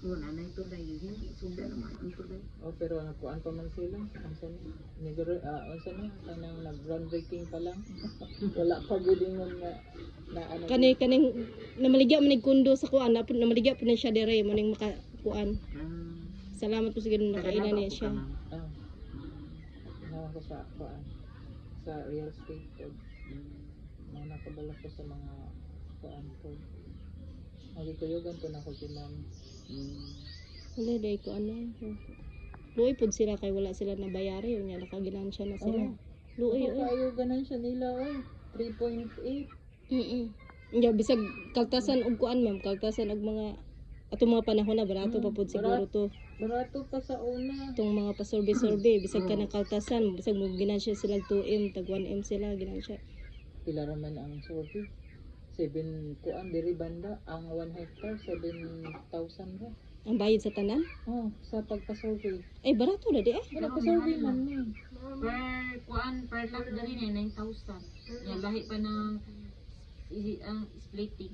Wala na ito dahil hindi sunda naman ang tulay. Oh, pero nakuan pa man sila. Unsa ni? Unsa ni? Kanang nag-groundbreaking pa lang. Wala pa gud ingon na ano. Kaning namaligya man kundo sa kuan, namaligya po na siya dire mo ning makakuan. Salamat po sa ganun nakailan niya siya. Ah. Nawa ko sa kuan. Sa real estate code. Mga nakabala ko sa mga kuan code. Magituyogan po na ko si ma'am. Wala day ko ano. Luoy pud sila kay wala sila nabayari yun nga nakaginansya na sila. Luoy Kayo ganansya nila oy. 3.8. Ya bisag kaltasan og kuan ma'am, kaltasan og mga atong mga panahon na barato pa pud siguro to. Barato pa sa una. Itong mga pasurvey bisag ka ng kaltasan, bisag mo ginansya sila 2M, tag 1M sila ginansya. Pila raman ang survey? 7 kuan diri banda ang 1 hectare 7,000 ra. Ang bayad sa tanan? Oh, sa pagpa-survey. Ay barato na di eh. Wala pa survey man ni. Per kuan per lot dali na 9,000. Yan lahi pa ng ang splitting.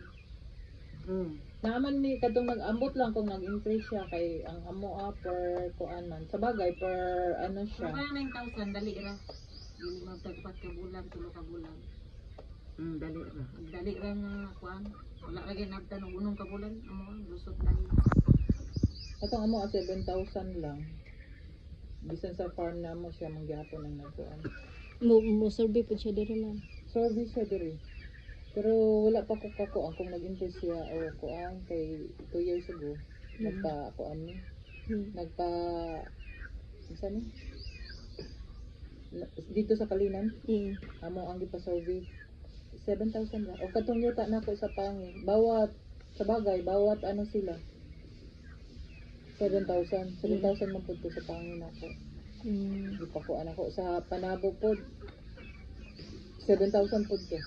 Naman ni kadtong nag-ambot lang kung nag-increase siya kay ang amo per kuan man. Sa bagay per ano Pero siya. kaya 9,000 dali ra. Dili magtagpat ka bulan, tulo ka bulan. Dali ra. Dali ra nga kuan. Wala ra gyud nagtanong unong ka bulan amo lusot dali. Atong amo 7,000 lang. Bisan sa farm na mo siya mangyapon ang nagkuan. Mo survey pud siya diri ma'am. Survey siya diri. Pero wala pa ko kakuan kung nag-invest siya o kuan kay 2 years ago. Nagpa kuan ni. Nagpa isa ni? Dito sa Kalinan. Amo ang gipa-survey 7,000 ra. O katong yuta nako sa pangi. Bawat sa bagay, bawat ano sila. 7,000. 7,000 man pud to sa pangi nako. Gipakuan ako sa Panabo pod. 7,000 pud to.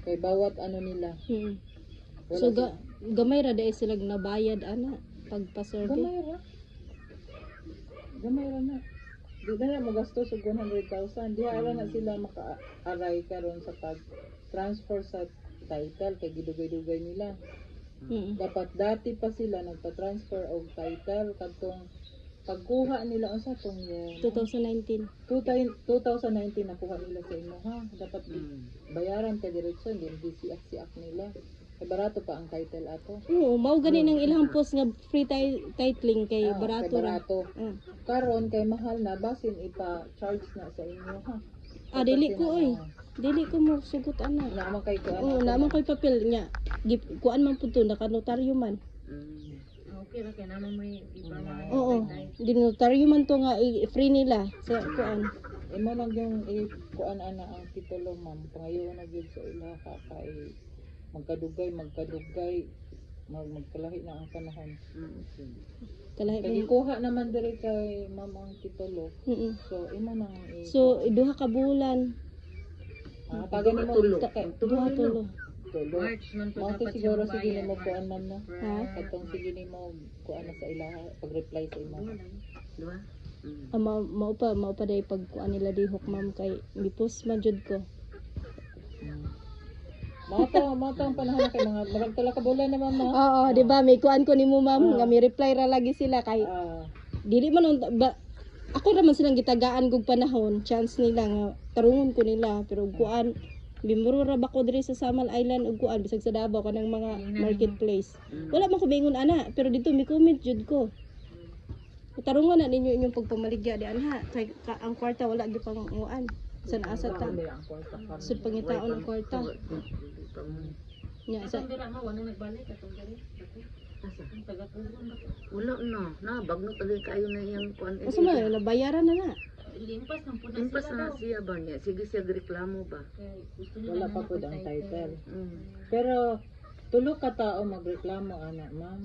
Kay bawat ano nila. Wala So gamay ra dai sila nabayad ana pagpa-survey. Gamay ra na. Di na magastos og 100,000. Diha ra na sila maka-aray karon sa pag-transfer sa title kay gidugay-dugay nila. Dapat dati pa sila nagpa-transfer og title kadtong pagkuha nila unsa tong 2019. 2019 nakuha nila sa imo ha. Dapat bayaran ka diretso hindi siak nila. Kay barato pa ang title ato. Oo, mao gani nang ilang post nga free titling kay barato kay ra. barato. Karon kay mahal na basin ipa-charge na sa inyo ha. Dili ko oy. Dili ko mo sugot ana. Naman kay kuan. Oo, naman ko'y papel niya. Kuan man po ito, naka-notaryo man. Okay ra kay naman may iba mga. Oo, dinotaryo man to nga free nila sa kuan. Imo lang yung kuan ana ang titulo ma'am. Pangayo na gyud sa ilaha kay magkadugay magkalahi na ang panahon. Kalahi Kay mo. kuha naman diri kay ma'am ang titulo. So imo nang So, duha ka bulan. taga nimo Tulo. tulo. March man to Mo dapat siguro siya sige magbayad. nimo kuan ma'am no. Ha? Katong sige nimo kuan na sa ilaha pag-reply sa imo. Diba? Mao pa day pag kuan nila dihok ma'am kay gipos man jud ko. Mo to ang panahon kay mga marag tala ka bulan na ma'am no. Oo, di ba may kuan ko nimo ma'am nga may reply ra lagi sila kay dili man ako raman silang gitagaan kog panahon, chance nila nga tarungon ko nila pero kuan bimuro ra ba ko diri sa Samal Island ug kuan bisag sa Davao kanang mga marketplace. Wala man ko mingon ana pero dito mi comment jud ko. Tarungan na ninyo inyong pagpamaligya di anha kay ang kwarta wala gyud pang uan. San asa ta? Sud pangitaon ang kwarta. Nya sa Sa dira mo wala nagbalik atong diri. Ang taga-tugon ba? Wala na, bagno tagay kayo na iyang kuan. asa man nabayaran na na. Limpas ng puno Impas sila na daw. siya ba niya? Sige siya reklamo ba? Kay gusto nila Wala na pa pud ang mag-title. title. Pero tulo ka tao magreklamo ana ma'am.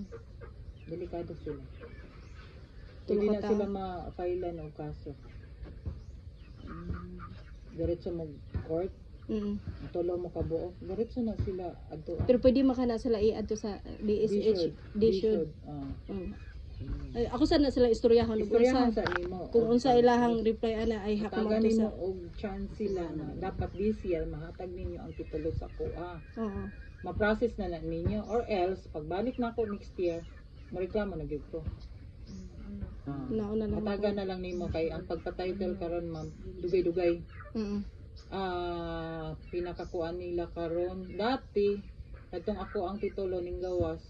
Delikado sila. Tulo Hindi ka na tao. sila ma-file og kaso. Diretso mag-court, tulo mo kabuok. Diretso na sila adto. Pero pwede makana sila i-adto sa DSH. They should. Ay, ako sana sila istoryahon ug Istoryahan unsa sa nimo. kung unsa ilahang reply ana ay Tagan hakamang nimo sa. og chance sila na dapat this year mahatag ninyo ang titulo sa kuha. Oo. ma-process na ninyo, or else pagbalik na ako next year mareklamo na gyud ko. Nauna lang Mataga na lang nimo kay ang pagpa-title karon ma'am dugay-dugay. Pinakakuan nila karon dati katong ako ang titulo ning gawas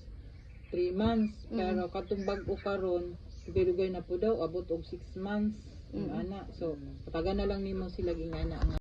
3 months pero katong bag-o karon dugay-dugay na po daw abot og 6 months ana. So mataga na lang nimo sila gingana